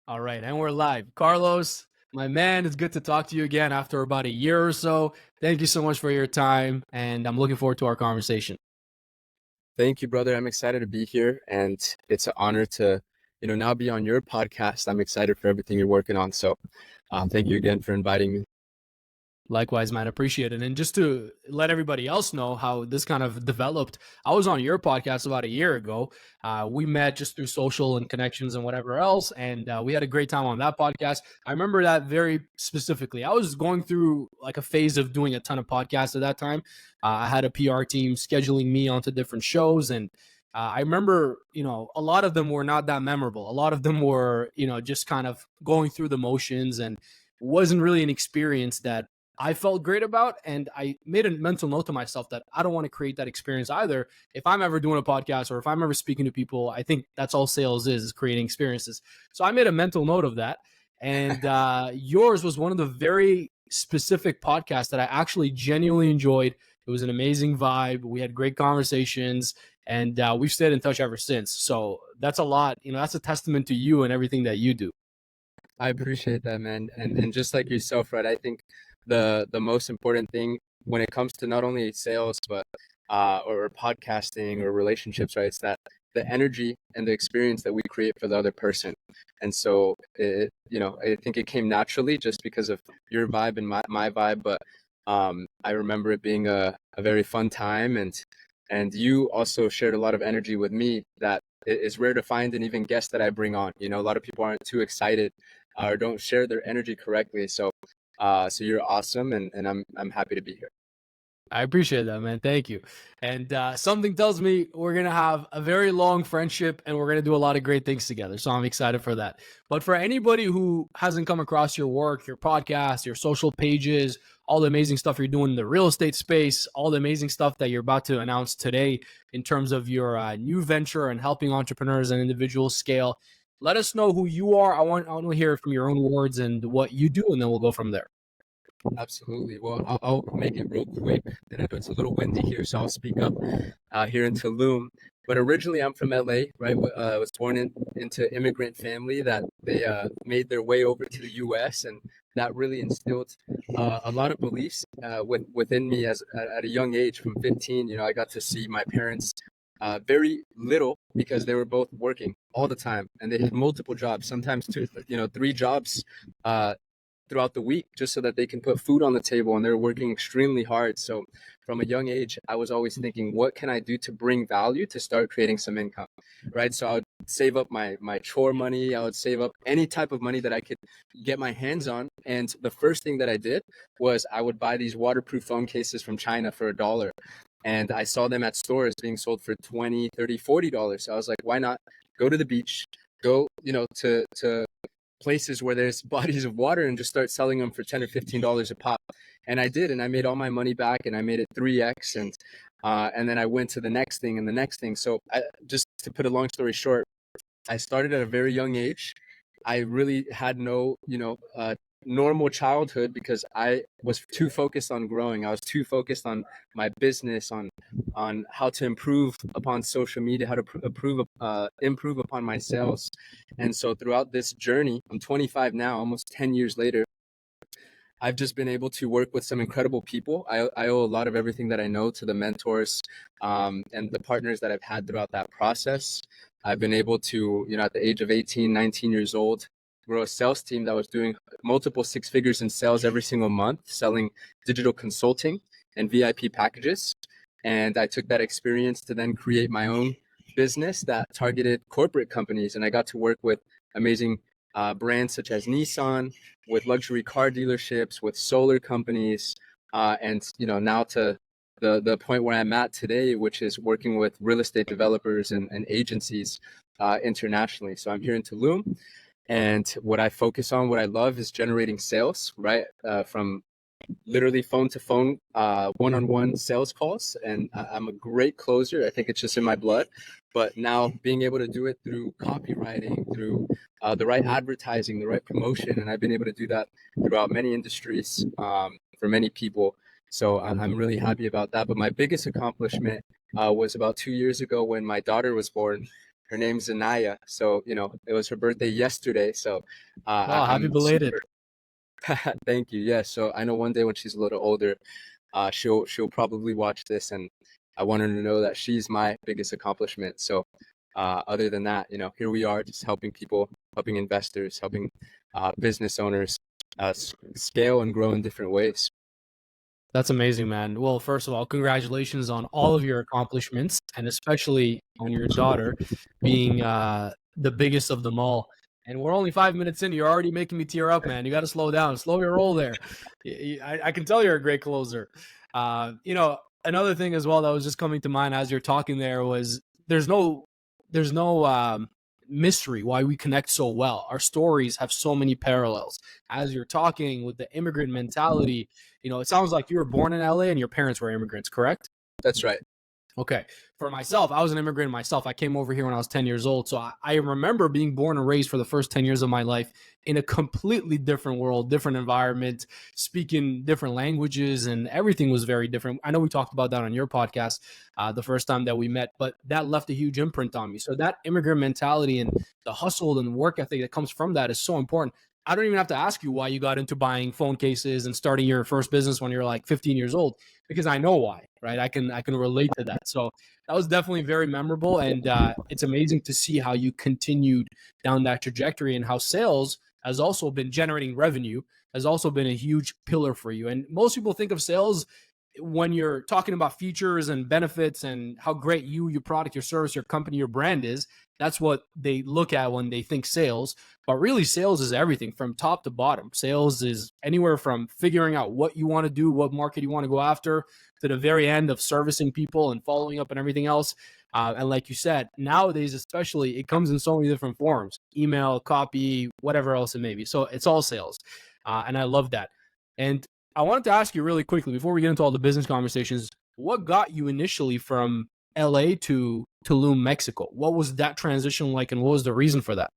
All right, and we're live. Carlos, my man, it's good to talk to you again after about a year or so. Thank you so much for your time, and I'm looking forward to our conversation. Thank you, brother. I'm excited to be here, and it's an honor to, now be on your podcast. I'm excited for everything you're working on. So, thank you again for inviting me. Likewise, man, appreciate it. And just to let everybody else know how this kind of developed, I was on your podcast about a year ago. We met just through social and connections and whatever else, and we had a great time on that podcast. I remember that very specifically. I was going through like a phase of doing a ton of podcasts at that time. I had a PR team scheduling me onto different shows, and I remember, a lot of them were not that memorable. A lot of them were, just kind of going through the motions and wasn't really an experience that I felt great about. And I made a mental note to myself that I don't want to create that experience either. If I'm ever doing a podcast or if I'm ever speaking to people, I think that's all sales is creating experiences. So I made a mental note of that. And yours was one of the very specific podcasts that I actually genuinely enjoyed. It was an amazing vibe. We had great conversations and we've stayed in touch ever since. So that's a lot. That's a testament to you and everything that you do. I appreciate that, man. And just like yourself, right? I think the most important thing when it comes to not only sales, but or podcasting or relationships, right? It's that the energy and the experience that we create for the other person. And so, I think it came naturally just because of your vibe and my vibe. But I remember it being a very fun time, and you also shared a lot of energy with me that is rare to find, and even guests that I bring on. A lot of people aren't too excited or don't share their energy correctly. So so you're awesome, and I'm happy to be here. I appreciate that, man. Thank you. And something tells me we're going to have a very long friendship and we're going to do a lot of great things together. So I'm excited for that. But for anybody who hasn't come across your work, your podcast, your social pages, all the amazing stuff you're doing in the real estate space, all the amazing stuff that you're about to announce today in terms of your new venture and helping entrepreneurs and individuals scale, let us know who you are. I want to hear from your own words and what you do, and then we'll go from there. Absolutely. Well, I'll make it real quick. I know it's a little windy here, so I'll speak up here in Tulum. But originally, I'm from LA, right? I was born into immigrant family that they made their way over to the US, and that really instilled a lot of beliefs within me at a young age. From 15, I got to see my parents very little because they were both working all the time, and they had multiple jobs, sometimes two, three jobs throughout the week just so that they can put food on the table, and they're working extremely hard. So from a young age, I was always thinking, what can I do to bring value to start creating some income, right? So I would save up my chore money. I would save up any type of money that I could get my hands on. And the first thing that I did was I would buy these waterproof phone cases from China for $1. And I saw them at stores being sold for $20, $30, $40. So I was like, why not go to the beach, go, to places where there's bodies of water and just start selling them for $10 or $15 a pop. And I did, and I made all my money back, and I made it 3x, and then I went to the next thing and the next thing. So just to put a long story short, I started at a very young age. I really had no, normal childhood because I was too focused on growing. I was too focused on my business, on how to improve upon social media, how to improve upon my sales. And so throughout this journey, I'm 25 now, almost 10 years later, I've just been able to work with some incredible people. I owe a lot of everything that I know to the mentors and the partners that I've had throughout that process. I've been able to, at the age of 18, 19 years old, grow a sales team that was doing multiple six figures in sales every single month, selling digital consulting and VIP packages. And I took that experience to then create my own business that targeted corporate companies. And I got to work with amazing brands such as Nissan, with luxury car dealerships, with solar companies, and now to the point where I'm at today, which is working with real estate developers and agencies internationally. So I'm here in Tulum, and what I focus on, what I love, is generating sales, right? From literally phone to phone, one-on-one sales calls. And I'm a great closer. I think it's just in my blood. But now being able to do it through copywriting, through the right advertising, the right promotion. And I've been able to do that throughout many industries for many people. So I'm really happy about that. But my biggest accomplishment was about 2 years ago when my daughter was born. Her name's Anaya. So, it was her birthday yesterday. So Wow, happy I'm belated. super, thank you. Yeah. So I know one day when she's a little older, she'll probably watch this, and I want her to know that she's my biggest accomplishment. So other than that, here we are just helping people, helping investors, helping business owners scale and grow in different ways. That's amazing, man. Well, first of all, congratulations on all of your accomplishments, and especially on your daughter being the biggest of them all. And we're only 5 minutes in. You're already making me tear up, man. You got to slow down, slow your roll there. I can tell you're a great closer. Another thing as well that was just coming to mind as you're talking there was there's no there's no mystery why we connect so well. Our stories have so many parallels. As you're talking with the immigrant mentality, it sounds like you were born in LA and your parents were immigrants, correct? That's right. Okay. For myself, I was an immigrant myself. I came over here when I was 10 years old. So I remember being born and raised for the first 10 years of my life in a completely different world, different environment, speaking different languages, and everything was very different. I know we talked about that on your podcast the first time that we met, but that left a huge imprint on me. So that immigrant mentality and the hustle and work ethic that comes from that is so important. I don't even have to ask you why you got into buying phone cases and starting your first business when you're like 15 years old, because I know why, right? I can relate to that. So that was definitely very memorable, and it's amazing to see how you continued down that trajectory and how sales has also been generating revenue, has also been a huge pillar for you. And most people think of sales when you're talking about features and benefits and how great your product, your service, your company, your brand is. That's what they look at when they think sales. But really, sales is everything from top to bottom. Sales is anywhere from figuring out what you want to do, what market you want to go after, to the very end of servicing people and following up and everything else. And like you said, nowadays, especially, it comes in so many different forms: email, copy, whatever else it may be. So it's all sales. And I love that. And I wanted to ask you really quickly before we get into all the business conversations, what got you initially from LA to Tulum, Mexico? What was that transition like, and what was the reason for that?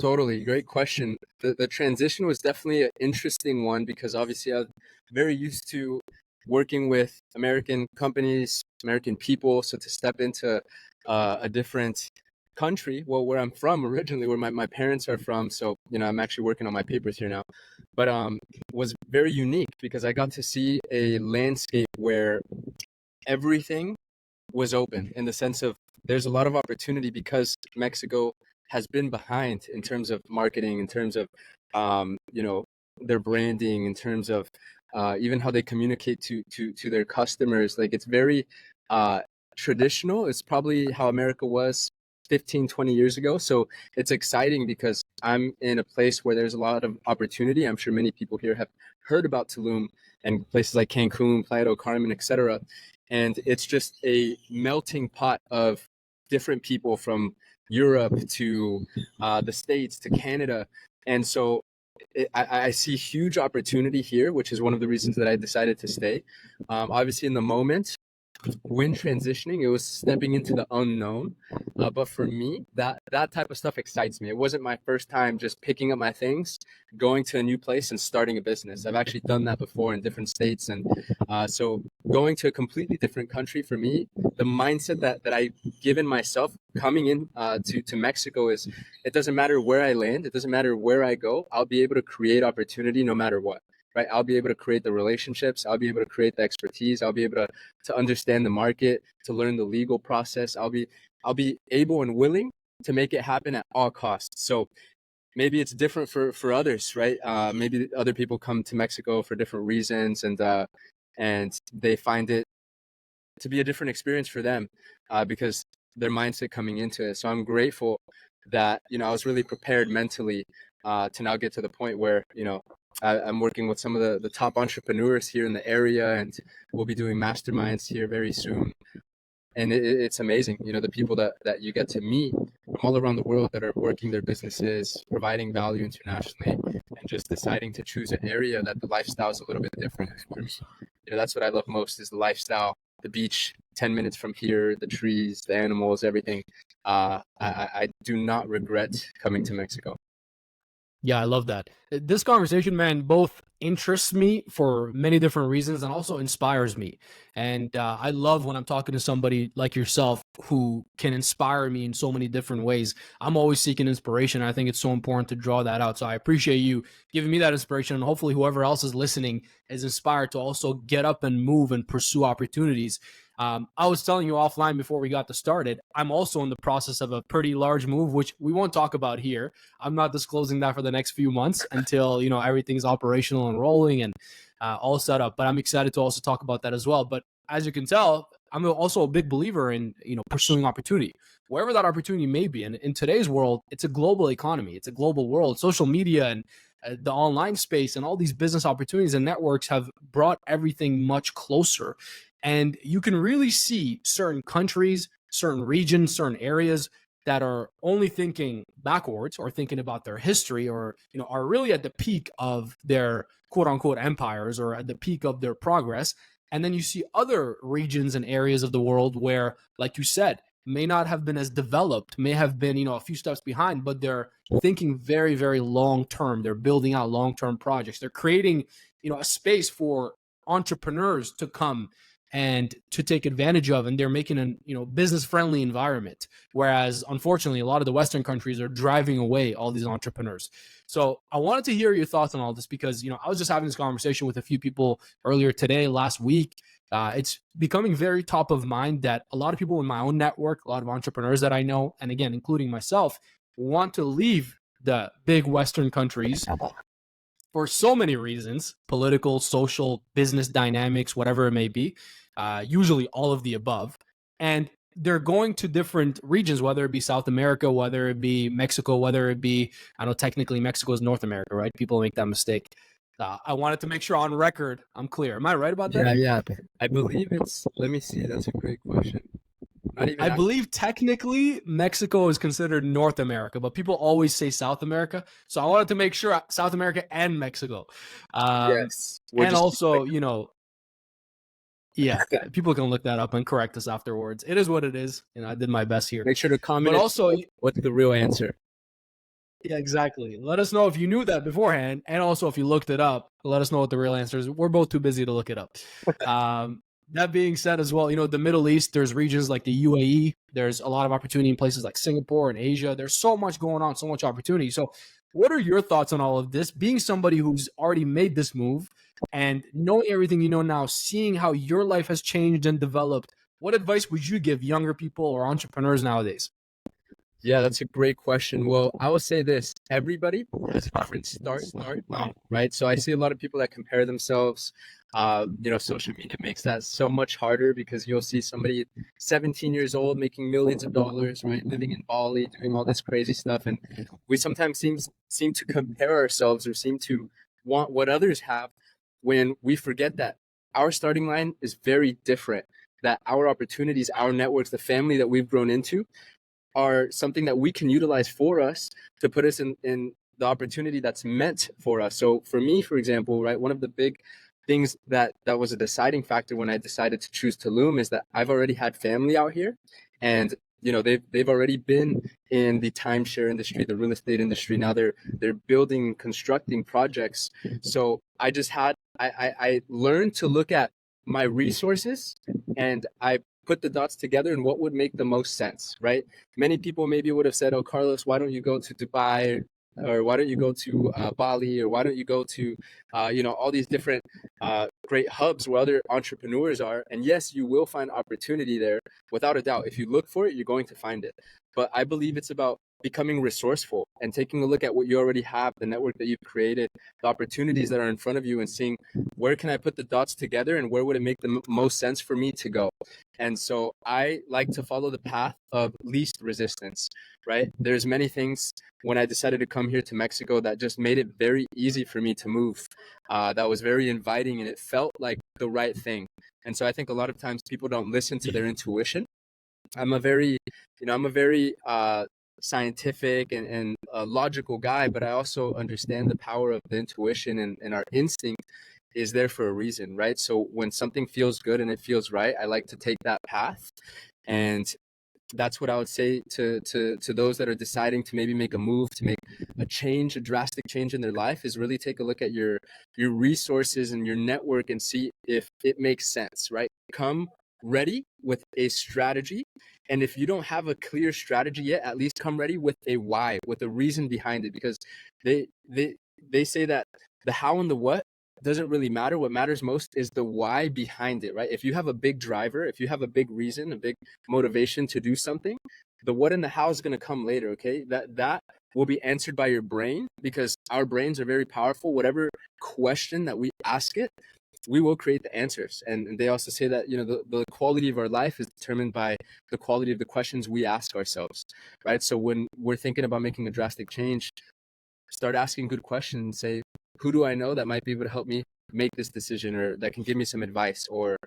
Totally. Great question. The transition was definitely an interesting one because obviously I was very used to working with American companies, American people. So to step into a different country, well, where I'm from originally, where my parents are from. So, I'm actually working on my papers here now, but was very unique because I got to see a landscape where everything was open in the sense of there's a lot of opportunity because Mexico has been behind in terms of marketing, in terms of um, you know their branding, in terms of even how they communicate to their customers. Like it's very uh, traditional. It's probably how America was 15, 20 years ago. So it's exciting because I'm in a place where there's a lot of opportunity. I'm sure many people here have heard about Tulum and places like Cancun, Playa del Carmen, etc. And it's just a melting pot of different people from Europe to the States to Canada. And so I see huge opportunity here, which is one of the reasons that I decided to stay. Obviously, in the moment, when transitioning, it was stepping into the unknown. But for me, that type of stuff excites me. It wasn't my first time just picking up my things, going to a new place and starting a business. I've actually done that before in different states, and so going to a completely different country for me, the mindset that I've given myself coming in to Mexico is, it doesn't matter where I land, it doesn't matter where I go, I'll be able to create opportunity no matter what. Right, I'll be able to create the relationships. I'll be able to create the expertise. I'll be able to understand the market, to learn the legal process. I'll be able and willing to make it happen at all costs. So maybe it's different for others, right? Maybe other people come to Mexico for different reasons, and they find it to be a different experience for them because their mindset coming into it. So I'm grateful that I was really prepared mentally to now get to the point where I'm working with some of the top entrepreneurs here in the area, and we'll be doing masterminds here very soon. And it's amazing, the people that you get to meet from all around the world that are working their businesses, providing value internationally, and just deciding to choose an area that the lifestyle is a little bit different. For me, that's what I love most is the lifestyle, the beach, 10 minutes from here, the trees, the animals, everything. I do not regret coming to Mexico. Yeah, I love that. This conversation, man, both interests me for many different reasons and also inspires me. And I love when I'm talking to somebody like yourself who can inspire me in so many different ways. I'm always seeking inspiration. I think it's so important to draw that out. So I appreciate you giving me that inspiration. And hopefully, whoever else is listening is inspired to also get up and move and pursue opportunities. I was telling you offline before we got to started, I'm also in the process of a pretty large move, which we won't talk about here. I'm not disclosing that for the next few months until everything's operational and rolling and all set up. But I'm excited to also talk about that as well. But as you can tell, I'm also a big believer in pursuing opportunity, wherever that opportunity may be. And in today's world, it's a global economy, it's a global world. Social media and the online space and all these business opportunities and networks have brought everything much closer. And you can really see certain countries, certain regions, certain areas that are only thinking backwards or thinking about their history or are really at the peak of their quote unquote empires or at the peak of their progress. And then you see other regions and areas of the world where, like you said, may not have been as developed, may have been a few steps behind, but they're thinking very, very long term. They're building out long term projects. They're creating a space for entrepreneurs to come and to take advantage of, and they're making an business friendly environment, whereas unfortunately a lot of the Western countries are driving away all these entrepreneurs. So I wanted to hear your thoughts on all this because I was just having this conversation with a few people earlier today, last week. It's becoming very top of mind that a lot of people in my own network, a lot of entrepreneurs that I know, and again including myself, want to leave the big Western countries for so many reasons: political, social, business dynamics, whatever it may be, usually all of the above. And they're going to different regions, whether it be South America, whether it be Mexico, whether it be, I know technically Mexico is North America, right? People make that mistake. I wanted to make sure on record I'm clear. Am I right about that? Yeah. I believe it's, let me see, that's a great question. Not even I believe technically Mexico is considered North America, but people always say South America. So I wanted to make sure South America and Mexico. yes. We'll And just keep also, like yeah, people can look that up and correct us afterwards. It is what it is. I did my best here. make sure to But comment it. also, What's the real answer? yeah, exactly. Let us know if you knew that beforehand. And also, if you looked it up, let us know what the real answer is. We're both too busy to look it up. That being said, as well, the Middle East, there's regions like the UAE. There's a lot of opportunity in places like Singapore and Asia. There's so much going on, so much opportunity. So, what are your thoughts on all of this? Being somebody who's already made this move and knowing everything you know now, seeing how your life has changed and developed, what advice would you give younger people or entrepreneurs nowadays? Yeah, that's a great question. Well, I will say this: everybody has a different start line, right? So I see a lot of people that compare themselves. Social media makes that so much harder because you'll see somebody 17 years old making millions of dollars, right? Living in Bali, doing all this crazy stuff, and we sometimes seem to compare ourselves or seem to want what others have when we forget that our starting line is very different. That our opportunities, our networks, the family that we've grown into are something that we can utilize for us to put us in the opportunity that's meant for us. So for me, for example, right, one of the big things that was a deciding factor when I decided to choose Tulum is that I've already had family out here, and they've already been in the timeshare industry, the real estate industry. Now they're building, constructing projects. So I learned to look at my resources, and I put the dots together and what would make the most sense, right? Many people maybe would have said, "Oh, Carlos, why don't you go to Dubai, or why don't you go to Bali, or why don't you go to, all these different great hubs where other entrepreneurs are?" And yes, you will find opportunity there, without a doubt. If you look for it, you're going to find it. But I believe it's about becoming resourceful and taking a look at what you already have, the network that you've created, the opportunities that are in front of you, and seeing where can I put the dots together and where would it make the most sense for me to go. And so I like to follow the path of least resistance, right? There's many things when I decided to come here to Mexico that just made it very easy for me to move. That was very inviting and it felt like the right thing. And so I think a lot of times people don't listen to their intuition. I'm a very, scientific and logical guy, but I also understand the power of the intuition, and our instinct is there for a reason, right? So when something feels good and it feels right, I like to take that path. And that's what I would say to those that are deciding to maybe make a move, to make a change, a drastic change in their life, is really take a look at your resources and your network and see if it makes sense, right? Come ready with a strategy. And if you don't have a clear strategy yet, at least come ready with a why, with a reason behind it, because they they they say that the how and the what doesn't really matter. What matters most is the why behind it, right? If you have a big driver, if you have a big reason, a big motivation to do something, the what and the how is going to come later, okay? That will be answered by your brain, because our brains are very powerful. Whatever question that we ask it, we will create the answers. And they also say that, the quality of our life is determined by the quality of the questions we ask ourselves, right? So when we're thinking about making a drastic change, start asking good questions. Say, who do I know that might be able to help me make this decision, or that can give me some advice? Or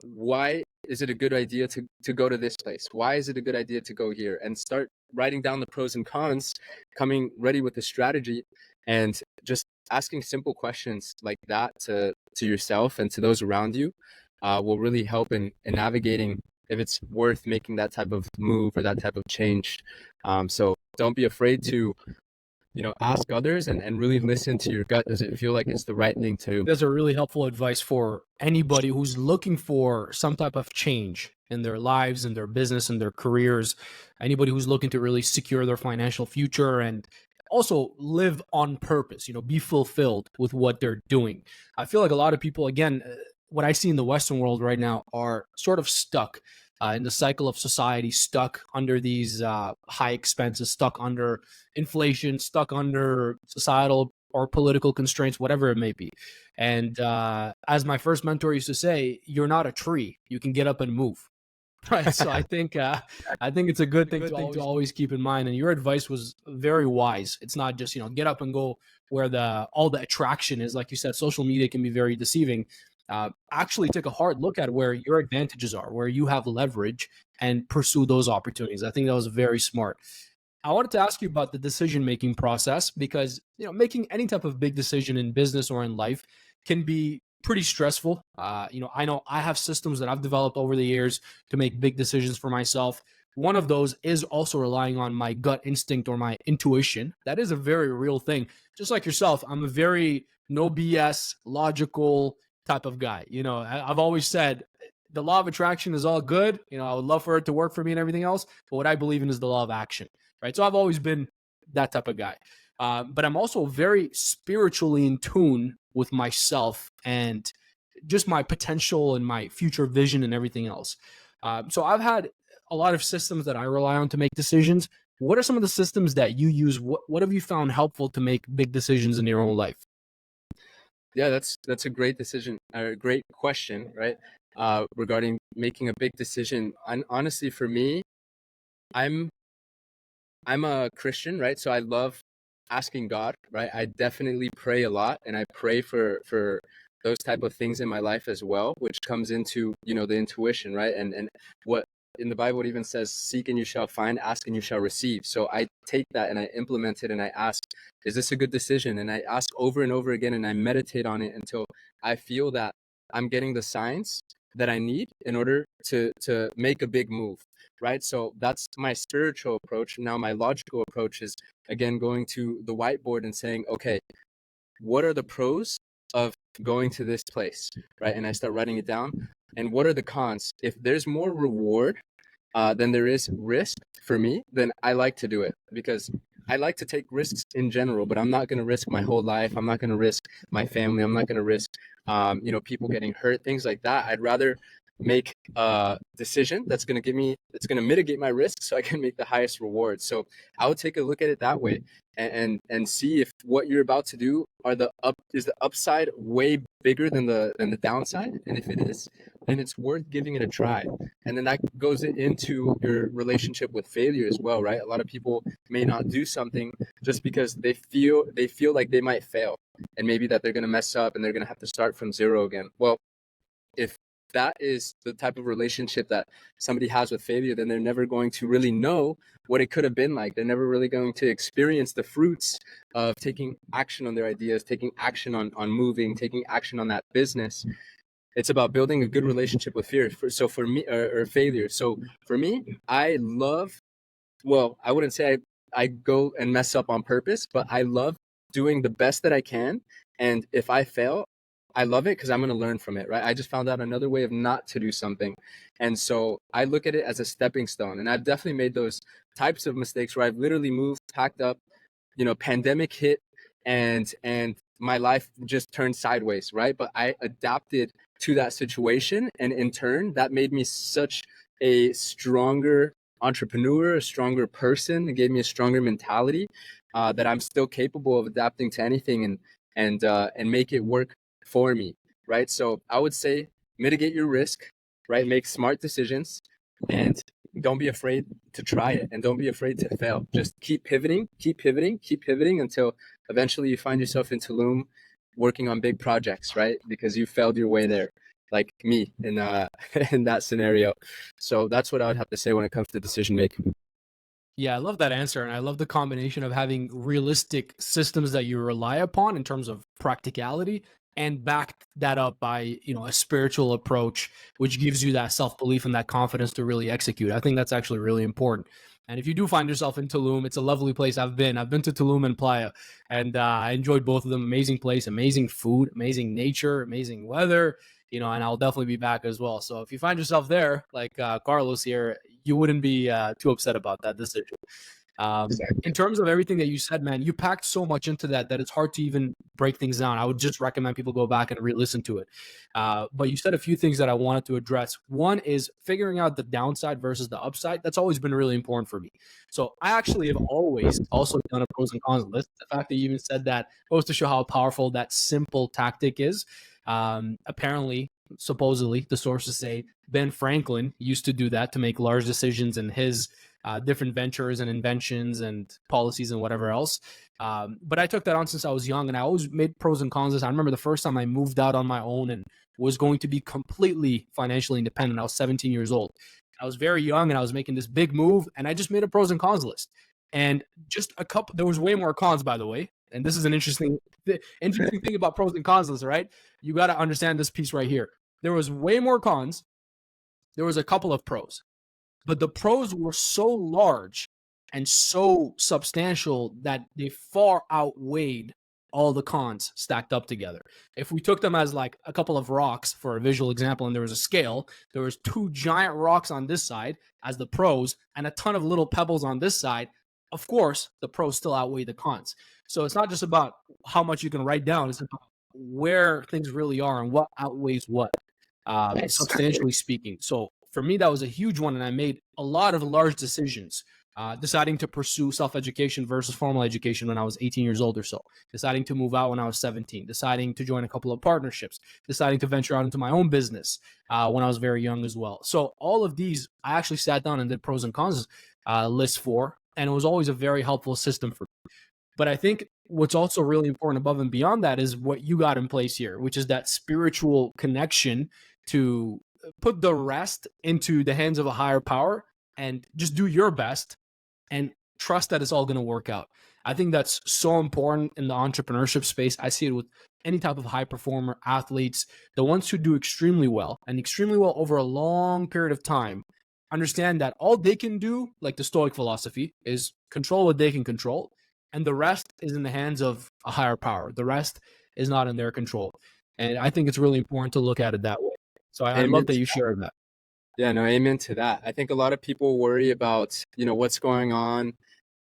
why is it a good idea to go to this place? Why is it a good idea to go here? And start writing down the pros and cons, coming ready with a strategy, and just asking simple questions like that to yourself and to those around you will really help in navigating if it's worth making that type of move or that type of change. So don't be afraid to ask others, and really listen to your gut. Does it feel like it's the right thing to do? That's a really helpful advice for anybody who's looking for some type of change in their lives, in their business, in their careers. Anybody who's looking to really secure their financial future and also live on purpose, be fulfilled with what they're doing. I feel like a lot of people, again, what I see in the Western world right now, are sort of stuck in the cycle of society, stuck under these high expenses, stuck under inflation, stuck under societal or political constraints, whatever it may be. And as my first mentor used to say, you're not a tree. You can get up and move. Right. So I think it's a good thing to always keep in mind. And your advice was very wise. It's not just, get up and go where all the attraction is. Like you said, social media can be very deceiving. Actually take a hard look at where your advantages are, where you have leverage, and pursue those opportunities. I think that was very smart. I wanted to ask you about the decision-making process, because, making any type of big decision in business or in life can be pretty stressful. I know I have systems that I've developed over the years to make big decisions for myself. One of those is also relying on my gut instinct or my intuition. That is a very real thing. Just like yourself, I'm a very no BS, logical type of guy. I've always said the law of attraction is all good. I would love for it to work for me and everything else. But what I believe in is the law of action, right? So I've always been that type of guy. But I'm also very spiritually in tune with myself and just my potential and my future vision and everything else. So I've had a lot of systems that I rely on to make decisions. What are some of the systems that you use? What have you found helpful to make big decisions in your own life? Yeah, that's a great decision, or a great question, right? Regarding making a big decision. And honestly, for me, I'm I'm a Christian, right? So I love asking God, right? I definitely pray a lot, and I pray for those type of things in my life as well, which comes into, the intuition, right? And what in the Bible it even says, seek and you shall find, ask and you shall receive. So I take that and I implement it, and I ask, is this a good decision? And I ask over and over again, and I meditate on it until I feel that I'm getting the signs that I need in order to make a big move, right? So that's my spiritual approach. Now my logical approach is, again, going to the whiteboard and saying, okay, what are the pros of going to this place, right? And I start writing it down. And what are the cons? If there's more reward than there is risk for me, then I like to do it, because I like to take risks in general, but I'm not going to risk my whole life. I'm not going to risk my family. I'm not going to risk, people getting hurt, things like that. I'd rather make a decision that's going to mitigate my risk, so I can make the highest reward. So I would take a look at it that way, and see if what you're about to do is the upside way bigger than the downside. And if it is, then it's worth giving it a try. And then that goes into your relationship with failure as well, right? A lot of people may not do something just because they feel like they might fail, and maybe that they're going to mess up and they're going to have to start from zero again. Well, if that is the type of relationship that somebody has with failure, then they're never going to really know what it could have been like. They're never really going to experience the fruits of taking action on their ideas, taking action on moving, taking action on that business. It's about building a good relationship with fear. So for me, or failure. So for me, I love, well, I wouldn't say I go and mess up on purpose, but I love doing the best that I can. And if I fail, I love it because I'm going to learn from it, right? I just found out another way of not to do something. And so I look at it as a stepping stone. And I've definitely made those types of mistakes where I've literally moved, packed up, pandemic hit, and my life just turned sideways, right? But I adapted to that situation, and in turn that made me such a stronger entrepreneur, a stronger person. It gave me a stronger mentality, that I'm still capable of adapting to anything, and make it work for me, right? So I would say mitigate your risk, right? Make smart decisions, and don't be afraid to try it, and don't be afraid to fail. Just keep pivoting, keep pivoting, keep pivoting until eventually you find yourself in Tulum working on big projects, right? Because you failed your way there, like me in in that scenario. So that's what I would have to say when it comes to decision making. Yeah, I love that answer. And I love the combination of having realistic systems that you rely upon in terms of practicality and back that up by, a spiritual approach, which gives you that self-belief and that confidence to really execute. I think that's actually really important. And if you do find yourself in Tulum, it's a lovely place. I've been to Tulum and Playa, and I enjoyed both of them. Amazing place, amazing food, amazing nature, amazing weather, and I'll definitely be back as well. So if you find yourself there, like Carlos here, you wouldn't be too upset about that decision. Exactly. In terms of everything that you said, man, you packed so much into that it's hard to even break things down. I would just recommend people go back and re-listen to it. But you said a few things that I wanted to address. One is figuring out the downside versus the upside. That's always been really important for me. So I actually have always also done a pros and cons list. The fact that you even said that goes to show how powerful that simple tactic is. Apparently, supposedly, the sources say Ben Franklin used to do that to make large decisions in his different ventures and inventions and policies and whatever else. But I took that on since I was young, and I always made pros and cons list. I remember the first time I moved out on my own and was going to be completely financially independent. I was 17 years old. I was very young, and I was making this big move, and I just made a pros and cons list. And just a couple, there was way more cons, by the way. And this is an interesting thing about pros and cons list, right? You got to understand this piece right here. There was way more cons. There was a couple of pros, but the pros were so large and so substantial that they far outweighed all the cons stacked up together. If we took them as like a couple of rocks for a visual example, and there was a scale, there was two giant rocks on this side as the pros and a ton of little pebbles on this side. Of course, the pros still outweigh the cons. So it's not just about how much you can write down, it's about where things really are and what outweighs what, substantially speaking. So for me, that was a huge one, and I made a lot of large decisions. Deciding to pursue self-education versus formal education when I was 18 years old or so, deciding to move out when I was 17, deciding to join a couple of partnerships, deciding to venture out into my own business when I was very young as well. So all of these, I actually sat down and did pros and cons lists for, and it was always a very helpful system for me. But I think what's also really important above and beyond that is what you got in place here, which is that spiritual connection to put the rest into the hands of a higher power and just do your best and trust that it's all going to work out. I think that's so important in the entrepreneurship space. I see it with any type of high performer athletes, the ones who do extremely well and extremely well over a long period of time, understand that all they can do, like the Stoic philosophy, is control what they can control. And the rest is in the hands of a higher power. The rest is not in their control. And I think it's really important to look at it that way. So I love Amen that to you that. shared that. Yeah, no, amen to that. I think a lot of people worry about, what's going on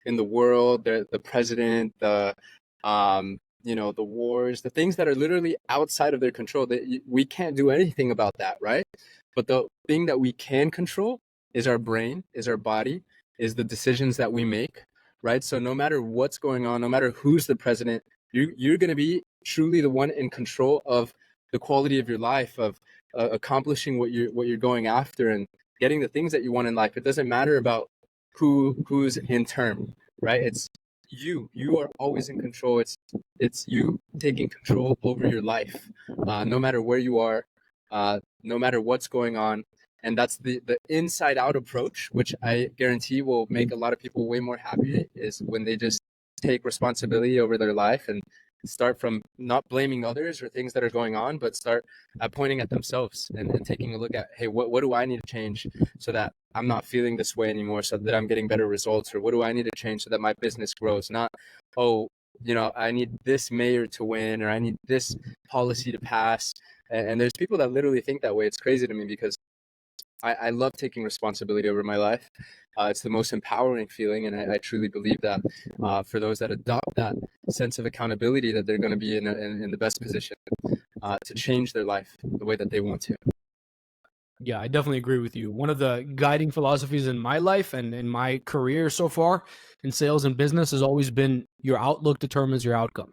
in the world, the president, the wars, the things that are literally outside of their control. That we can't do anything about that, right? But the thing that we can control is our brain, is our body, is the decisions that we make, right? So no matter what's going on, no matter who's the president, you're going to be truly the one in control of the quality of your life, of accomplishing what you're going after, and getting the things that you want in life. It doesn't matter about who's in term, right? It's you. You are always in control. It's you taking control over your life, no matter where you are, no matter what's going on. And that's the inside out approach, which I guarantee will make a lot of people way more happy, is when they just take responsibility over their life, start from not blaming others or things that are going on, but start pointing at themselves and taking a look at, hey, what do I need to change so that I'm not feeling this way anymore, so that I'm getting better results, or what do I need to change so that my business grows? Not, oh, I need this mayor to win, or I need this policy to pass. And there's people that literally think that way. It's crazy to me because I love taking responsibility over my life. It's the most empowering feeling, and I truly believe that for those that adopt that sense of accountability, that they're going to be in the best position to change their life the way that they want to. Yeah, I definitely agree with you. One of the guiding philosophies in my life and in my career so far in sales and business has always been your outlook determines your outcome.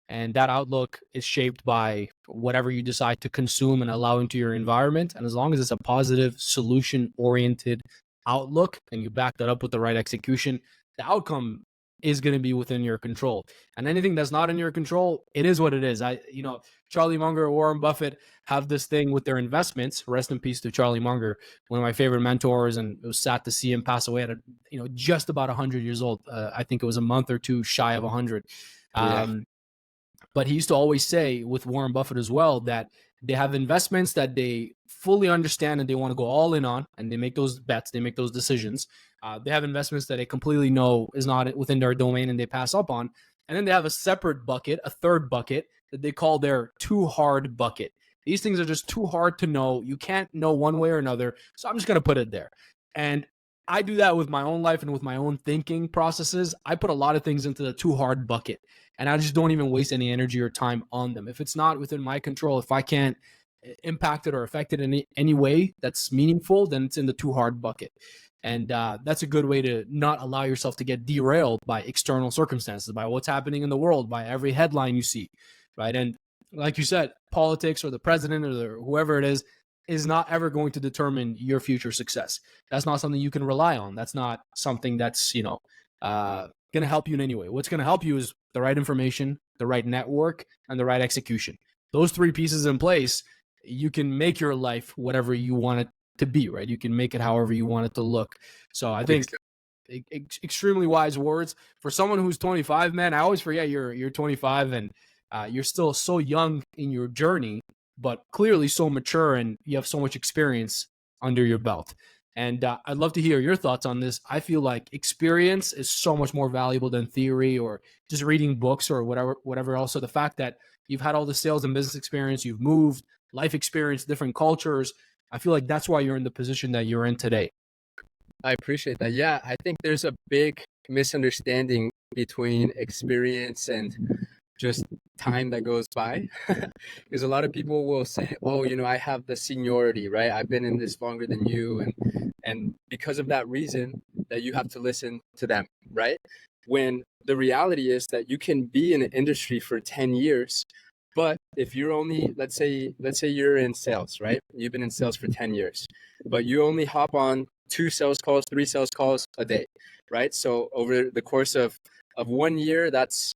And that outlook is shaped by whatever you decide to consume and allow into your environment. And as long as it's a positive, solution oriented outlook and you back that up with the right execution, the outcome is going to be within your control. And anything that's not in your control, it is what it is. Charlie Munger or Warren Buffett have this thing with their investments. Rest in peace to Charlie Munger, one of my favorite mentors, and it was sad to see him pass away at just about 100 years old. I think it was a month or two shy of 100. Yeah. But he used to always say with Warren Buffett as well that they have investments that they fully understand and they want to go all in on, and they make those bets, they make those decisions. They have investments that they completely know is not within their domain and they pass up on. And then they have a separate bucket, a third bucket that they call their too hard bucket. These things are just too hard to know. You can't know one way or another. So I'm just going to put it there. And I do that with my own life and with my own thinking processes. I put a lot of things into the too hard bucket, and I just don't even waste any energy or time on them. If it's not within my control, if I can't impact it or affect it in any way that's meaningful, then it's in the too hard bucket. And that's a good way to not allow yourself to get derailed by external circumstances, by what's happening in the world, by every headline you see, right? And like you said, politics or the president or whoever it is not ever going to determine your future success. That's not something you can rely on. That's not something that's, going to help you in any way. What's going to help you is the right information, the right network, and the right execution. Those three pieces in place, you can make your life whatever you want it to be, right? You can make it however you want it to look. So I think extremely wise words for someone who's 25, man. I always forget you're 25 and you're still so young in your journey, but clearly so mature and you have so much experience under your belt. And I'd love to hear your thoughts on this. I feel like experience is so much more valuable than theory or just reading books or whatever else. So the fact that you've had all the sales and business experience, you've moved, life experience, different cultures, I feel like that's why you're in the position that you're in today. I appreciate that. Yeah, I think there's a big misunderstanding between experience and just time that goes by. Because a lot of people will say, oh, I have the seniority, right? I've been in this longer than you. And because of that reason that you have to listen to them, right? When the reality is that you can be in an industry for 10 years, but if you're only, let's say you're in sales, right? You've been in sales for 10 years, but you only hop on 2 sales calls, 3 sales calls a day, right? So over the course of 1 year, that's,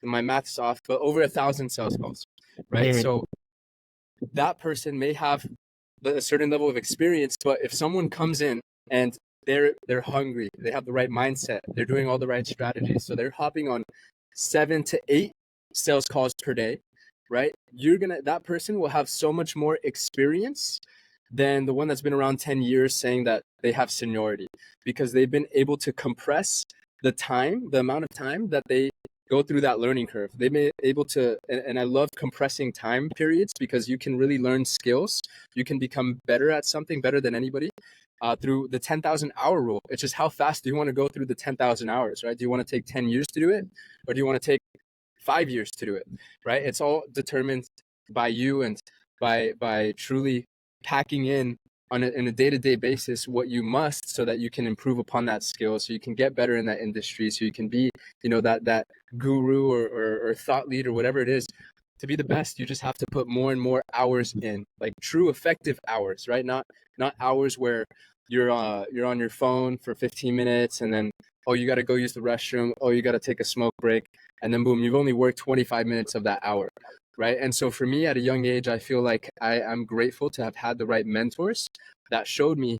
my math's off, but over 1,000 sales calls, right? Mm-hmm. So that person may have a certain level of experience, but if someone comes in and they're hungry, they have the right mindset, they're doing all the right strategies, so they're hopping on 7 to 8 sales calls per day, right? That person will have so much more experience than the one that's been around 10 years saying that they have seniority, because they've been able to compress the amount of time that they go through that learning curve. They've been able to, and I love compressing time periods because you can really learn skills. You can become better at something, better than anybody, through the 10,000 hour rule. It's just how fast do you want to go through the 10,000 hours, right? Do you want to take 10 years to do it? Or do you want to take 5 years to do it, right? It's all determined by you and by truly packing in on a day-to-day basis what you must, so that you can improve upon that skill, so you can get better in that industry, so you can be that guru or thought leader, whatever it is. To be the best, you just have to put more and more hours in, like true effective hours, right? Not hours where you're on your phone for 15 minutes and then, oh, you got to go use the restroom, oh, you got to take a smoke break, and then boom, you've only worked 25 minutes of that hour, right? And so for me, at a young age, I feel like I'm grateful to have had the right mentors that showed me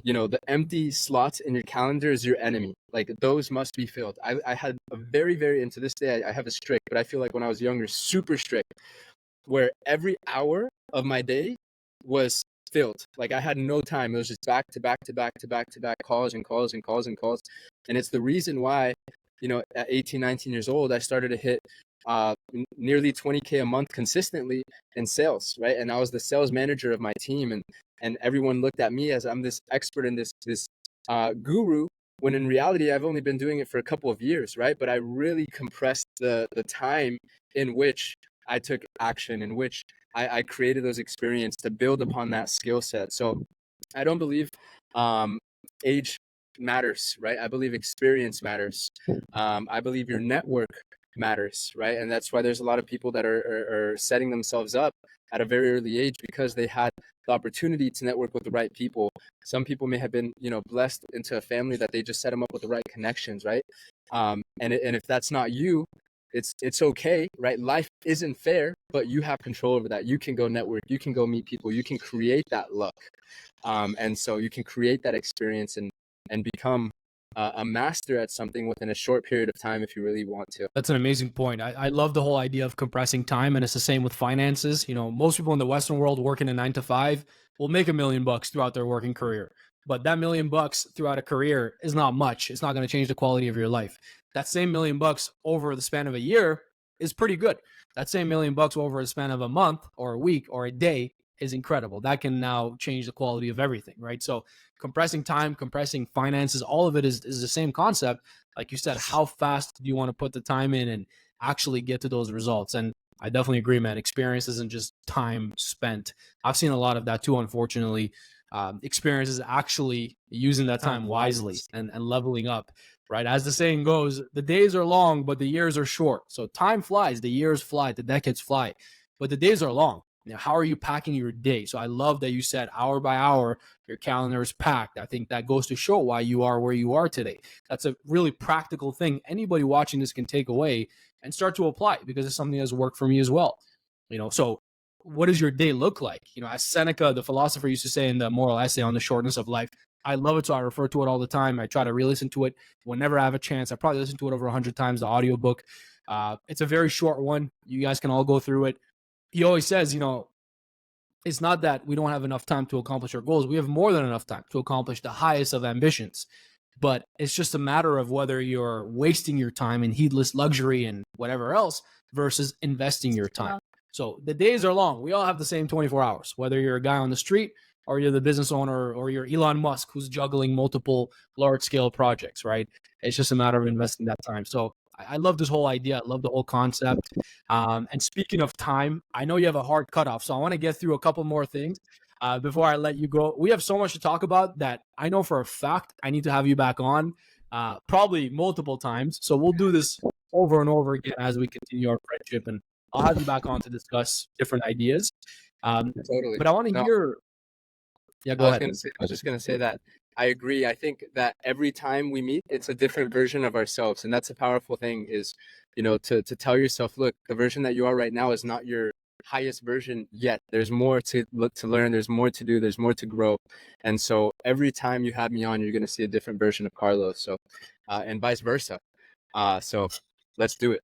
the empty slots in your calendar is your enemy. Like those must be filled. I had a very, very, and to this day, I have a strict, but I feel like when I was younger, super strict, where every hour of my day was filled. Like I had no time. It was just back to back to back to back to back calls and calls and calls and calls. And it's the reason why, at 18, 19 years old, I started to hit nearly 20K a month consistently in sales, right? And I was the sales manager of my team, and everyone looked at me as I'm this expert and this guru, when in reality I've only been doing it for a couple of years, right? But I really compressed the time in which I took action, in which I created those experiences to build upon that skill set. So I don't believe age matters, right? I believe experience matters. I believe your network matters, right? And that's why there's a lot of people that are setting themselves up at a very early age because they had the opportunity to network with the right people. Some people may have been, blessed into a family that they just set them up with the right connections, right? And if that's not you, it's okay, right? Life isn't fair, but you have control over that. You can go network, you can go meet people, you can create that luck, and so you can create that experience and become a master at something within a short period of time if you really want to. That's an amazing point. I love the whole idea of compressing time, and it's the same with finances. Most people in the Western world working a 9 to 5 will make $1 million throughout their working career, but that $1 million throughout a career is not much. It's not going to change the quality of your life. That same $1 million over the span of a year is pretty good. That same $1 million over the span of a month or a week or a day is incredible. That can now change the quality of everything, right? So compressing time, compressing finances, all of it is the same concept. Like you said, how fast do you want to put the time in and actually get to those results? And I definitely agree, man. Experience isn't just time spent. I've seen a lot of that too, unfortunately. Experience is actually using that time wisely and leveling up, right? As the saying goes, the days are long, but the years are short. So time flies, the years fly, the decades fly, but the days are long. How are you packing your day? So I love that you said hour by hour, your calendar is packed. I think that goes to show why you are where you are today. That's a really practical thing anybody watching this can take away and start to apply, because it's something that's worked for me as well. So what does your day look like? As Seneca, the philosopher, used to say in the moral essay on the shortness of life, I love it, so I refer to it all the time. I try to re-listen to it whenever I have a chance. I probably listen to it over 100 times, the audiobook. It's a very short one. You guys can all go through it. He always says, it's not that we don't have enough time to accomplish our goals. We have more than enough time to accomplish the highest of ambitions. But it's just a matter of whether you're wasting your time in heedless luxury and whatever else versus investing your time. So the days are long. We all have the same 24 hours, whether you're a guy on the street or you're the business owner or you're Elon Musk who's juggling multiple large scale projects, right? It's just a matter of investing that time. So I love this whole idea. I love the whole concept. And speaking of time, I know you have a hard cutoff, so I want to get through a couple more things before I let you go. We have so much to talk about that I know for a fact I need to have you back on probably multiple times. So we'll do this over and over again as we continue our friendship, and I'll have you back on to discuss different ideas. Totally. But I want to hear. Yeah, go ahead. I was just going to say that I agree. I think that every time we meet, it's a different version of ourselves. And that's a powerful thing is, to tell yourself, look, the version that you are right now is not your highest version yet. There's more to learn. There's more to do. There's more to grow. And so every time you have me on, you're going to see a different version of Carlos. So, and vice versa. So let's do it.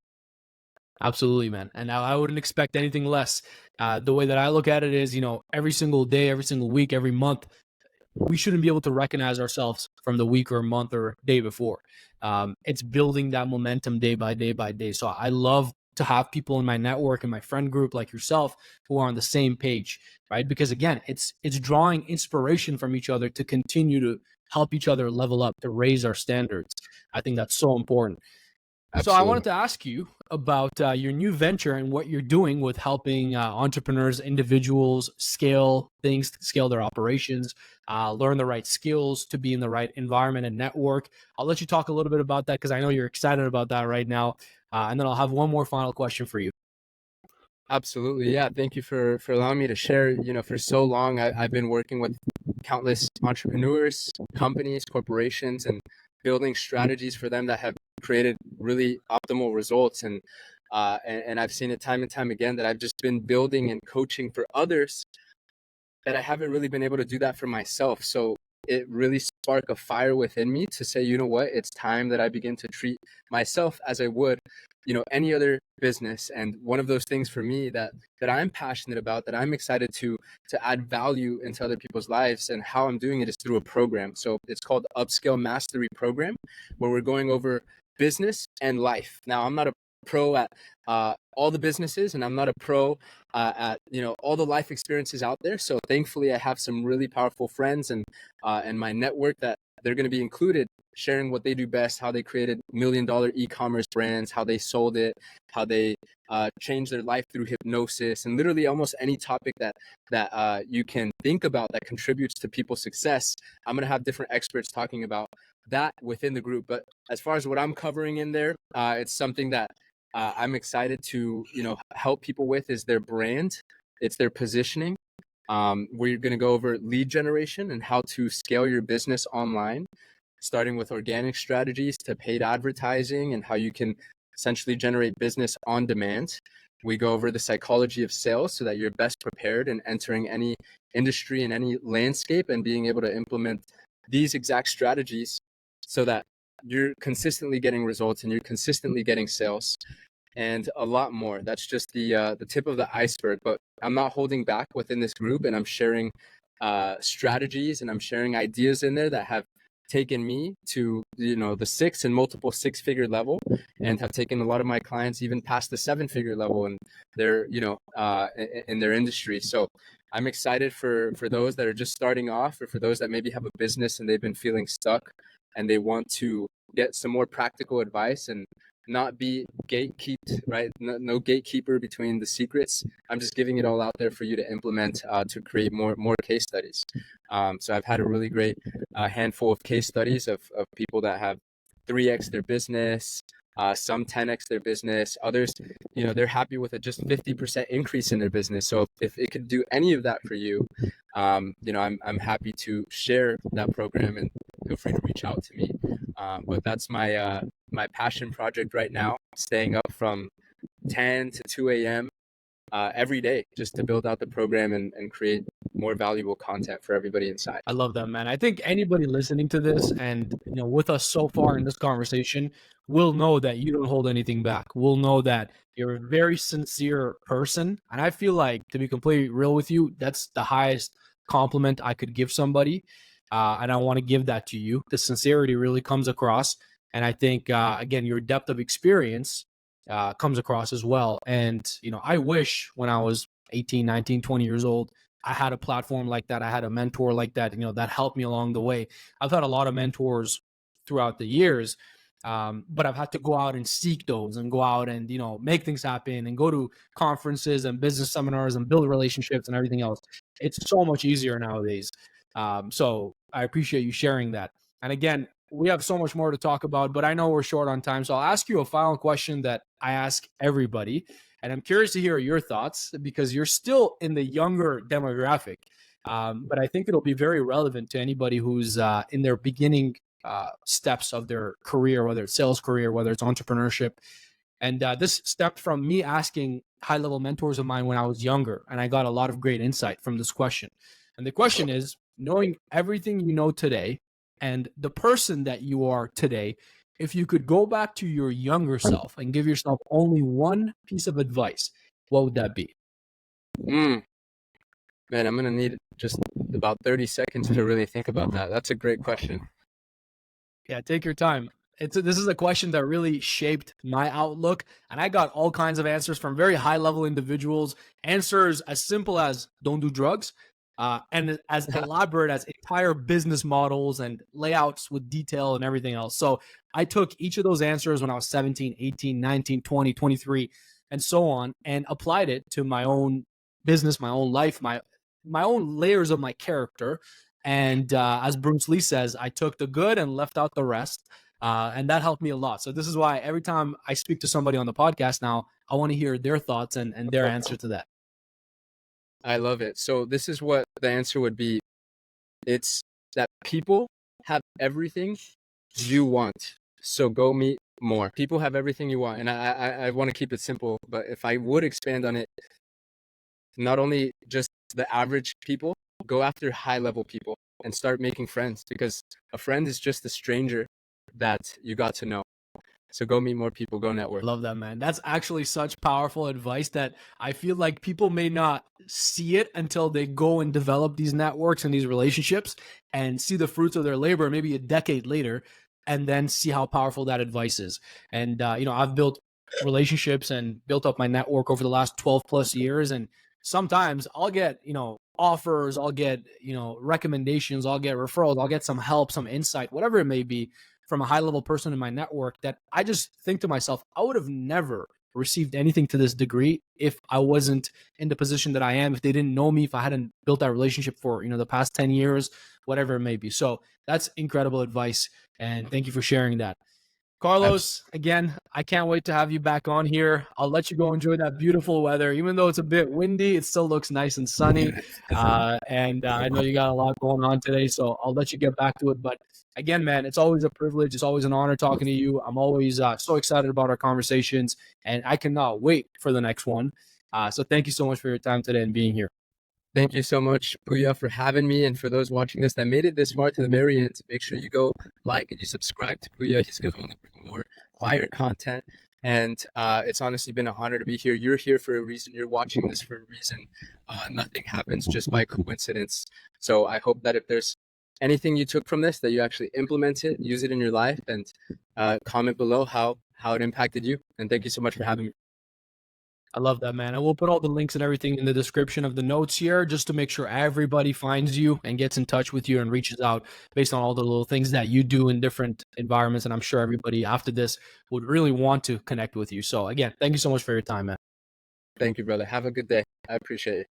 Absolutely, man. And I wouldn't expect anything less. The way that I look at it is, every single day, every single week, every month, we shouldn't be able to recognize ourselves from the week or month or day before. It's building that momentum day by day by day. So I love to have people in my network and my friend group like yourself who are on the same page, right? Because again, it's drawing inspiration from each other to continue to help each other level up, to raise our standards. I think that's so important. Absolutely. So I wanted to ask you about your new venture and what you're doing with helping entrepreneurs, individuals scale things, scale their operations, learn the right skills to be in the right environment and network. I'll let you talk a little bit about that because I know you're excited about that right now. And then I'll have one more final question for you. Absolutely. Yeah. Thank you for allowing me to share. For so long, I've been working with countless entrepreneurs, companies, corporations, and building strategies for them that have created really optimal results. And I've seen it time and time again that I've just been building and coaching for others that I haven't really been able to do that for myself. So it really spark a fire within me to say, you know what, it's time that I begin to treat myself as I would, any other business. And one of those things for me that I'm passionate about, that I'm excited to add value into other people's lives, and how I'm doing it is through a program. So it's called Upscale Mastery Program, where we're going over business and life. Now, I'm not a pro at all the businesses, and I'm not a pro at all the life experiences out there. So thankfully, I have some really powerful friends and my network that they're going to be included, sharing what they do best, how they created $1 million e-commerce brands, how they sold it, how they changed their life through hypnosis, and literally almost any topic that you can think about that contributes to people's success. I'm going to have different experts talking about that within the group. But as far as what I'm covering in there, it's something that I'm excited to help people with, is their brand, it's their positioning. We're going to go over lead generation and how to scale your business online, starting with organic strategies to paid advertising and how you can essentially generate business on demand. We go over the psychology of sales so that you're best prepared in entering any industry and any landscape, and being able to implement these exact strategies so that you're consistently getting results and you're consistently getting sales, and a lot more. That's just the tip of the iceberg. But I'm not holding back within this group, and I'm sharing strategies, and I'm sharing ideas in there that have taken me to the six and multiple six-figure level, and have taken a lot of my clients even past the seven-figure level, and they're in their industry. So I'm excited for those that are just starting off, or for those that maybe have a business and they've been feeling stuck and they want to get some more practical advice and not be gatekept, right? No gatekeeper between the secrets. I'm just giving it all out there for you to implement, to create more case studies. So I've had a really great handful of case studies of people that have 3x their business, some 10x their business. Others, they're happy with a just 50% increase in their business. So if it could do any of that for you, I'm happy to share that program, and feel free to reach out to me. But that's my passion project right now, staying up from 10 to 2 a.m. Every day, just to build out the program and create more valuable content for everybody inside. I love that, man. I think anybody listening to this and with us so far in this conversation will know that you don't hold anything back. We'll know that you're a very sincere person. And I feel like, to be completely real with you, that's the highest compliment I could give somebody. And I want to give that to you. The sincerity really comes across. And I think, again, your depth of experience comes across as well. And, I wish when I was 18, 19, 20 years old, I had a platform like that. I had a mentor like that, that helped me along the way. I've had a lot of mentors throughout the years, but I've had to go out and seek those, and go out and, make things happen, and go to conferences and business seminars and build relationships and everything else. It's so much easier nowadays. So I appreciate you sharing that. And again, we have so much more to talk about, but I know we're short on time. So I'll ask you a final question that I ask everybody. And I'm curious to hear your thoughts, because you're still in the younger demographic. But I think it'll be very relevant to anybody who's in their beginning steps of their career, whether it's sales career, whether it's entrepreneurship. And this stepped from me asking high-level mentors of mine when I was younger. And I got a lot of great insight from this question. And the question is, knowing everything you know today and the person that you are today, if you could go back to your younger self and give yourself only one piece of advice, what would that be? Man, I'm going to need just about 30 seconds to really think about that. That's a great question. Yeah, take your time. This is a question that really shaped my outlook, and I got all kinds of answers from very high-level individuals. Answers as simple as "don't do drugs," and as elaborate as entire business models and layouts with detail and everything else. So I took each of those answers when I was 17, 18, 19, 20, 23, and so on, and applied it to my own business, my own life, my own layers of my character. And as Bruce Lee says, I took the good and left out the rest. And that helped me a lot. So this is why every time I speak to somebody on the podcast now, I want to hear their thoughts and their answer to that. I love it. So this is what the answer would be. It's that people have everything you want. So go meet more. People have everything you want. And I want to keep it simple, but if I would expand on it, not only just the average people, go after high level people. and start making friends, because a friend is just a stranger that you got to know. So go meet more people, go network. Love that, man. That's actually such powerful advice that I feel like people may not see it until they go and develop these networks and these relationships and see the fruits of their labor maybe a decade later, and then see how powerful that advice is. And I've built relationships and built up my network over the last 12 plus years, and sometimes I'll get, offers, I'll get, recommendations, I'll get referrals, I'll get some help, some insight, whatever it may be, from a high level person in my network, that I just think to myself, I would have never received anything to this degree if I wasn't in the position that I am, if they didn't know me, if I hadn't built that relationship for, the past 10 years, whatever it may be. So that's incredible advice. And thank you for sharing that. Carlos, again, I can't wait to have you back on here. I'll let you go enjoy that beautiful weather. Even though it's a bit windy, it still looks nice and sunny. And I know you got a lot going on today, so I'll let you get back to it. But again, man, it's always a privilege. It's always an honor talking to you. I'm always so excited about our conversations, and I cannot wait for the next one. So thank you so much for your time today and being here. Thank you so much, Pouya, for having me. And for those watching this that made it this far to the very end, make sure you go like and you subscribe to Pouya. He's going to bring more choir content. And it's honestly been an honor to be here. You're here for a reason. You're watching this for a reason. Nothing happens just by coincidence. So I hope that if there's anything you took from this, that you actually implement it, use it in your life, and comment below how it impacted you. And thank you so much for having me. I love that, man. And we'll put all the links and everything in the description of the notes here, just to make sure everybody finds you and gets in touch with you and reaches out based on all the little things that you do in different environments. And I'm sure everybody after this would really want to connect with you. So again, thank you so much for your time, man. Thank you, brother. Have a good day. I appreciate it.